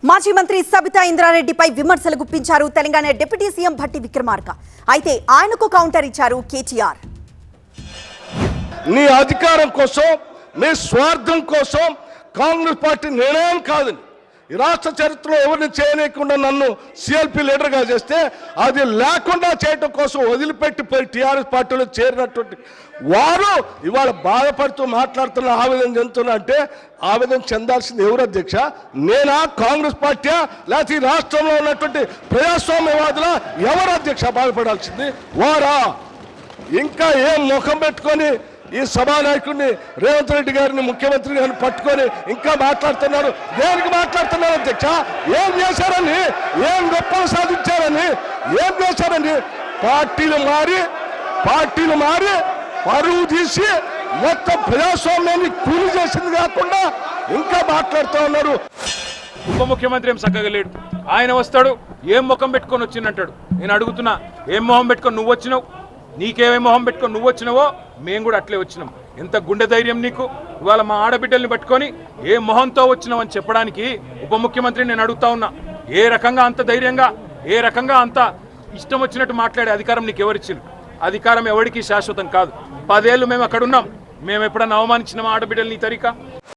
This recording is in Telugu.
మాజీ మంత్రి సబితా ఇంద్రారెడ్డిపై విమర్శలు గుప్పించారు తెలంగాణ డిప్యూటీ సీఎం భట్టి విక్రమార్క. అయితే ఆయనకు కౌంటర్ ఇచ్చారు కేటీఆర్. నీ అధికారం కోసం, నీ స్వార్థం కోసం కాంగ్రెస్ పార్టీ నిర్ణయం కాదని ఈ రాష్ట్ర చరిత్రలో ఎవరిని చేయలేకుండా నన్ను సిఎల్పి లీడర్గా చేస్తే అది లేకుండా చేయటం కోసం వదిలిపెట్టిపోయి టీఆర్ఎస్ పార్టీలో చేరినటువంటి వారు ఇవాళ బాధపడుతూ మాట్లాడుతున్న ఆవేదన చెందుతున్నా అంటే ఆవేదన చెందాల్సింది ఎవరు అధ్యక్ష? నేనా, కాంగ్రెస్ పార్టీ, లేకపోతే ఈ రాష్ట్రంలో ఉన్నటువంటి ప్రజాస్వామ్యవాదుల ఎవరు అధ్యక్ష బాధపడాల్సింది? వారా? ఇంకా ఏం ముఖం పెట్టుకొని ఈ సభానాయకుడిని రేవంత్ రెడ్డి గారిని, ముఖ్యమంత్రి గారిని పట్టుకొని ఇంకా మాట్లాడుతున్నారు. దేనికి మాట్లాడుతున్నారు అధ్యక్ష? ఏం చేశారని, ఏం గొప్పలు సాధించారని, ఏం చేశారని? పార్టీలు మారి పరువు తీసి మొత్తం ప్రజాస్వామ్యాన్ని కూలి చేసింది కాకుండా ఇంకా మాట్లాడుతూ ఉన్నారు. ఉప ముఖ్యమంత్రి ఏం చక్కగా లేడు. ఆయన వస్తాడు, ఏం ముఖం పెట్టుకొని వచ్చిందంటాడు. నేను అడుగుతున్నా, ఏం మొహం పెట్టుకొని నువ్వు వచ్చినావు? నీకేమేం మొహం పెట్టుకొని నువ్వు వచ్చినావో మేము కూడా అట్లే వచ్చినాం. ఎంత గుండె ధైర్యం నీకు? ఇవాళ మా ఆడబిడ్డల్ని పట్టుకొని ఏ మొహంతో వచ్చినావు అని చెప్పడానికి ఉప ముఖ్యమంత్రిని నేను అడుగుతా ఉన్నా. ఏ రకంగా అంత ధైర్యంగా, ఏ రకంగా అంత ఇష్టం వచ్చినట్టు మాట్లాడే అధికారం నీకు ఎవరిచ్చింది? అధికారం ఎవరికి శాశ్వతం కాదు. 10 ఏళ్ళు మేము అక్కడ ఉన్నాం. మేము ఎప్పుడన్నా అవమానించినామా ఆడబిడ్డల్ని ఈ తరీకా?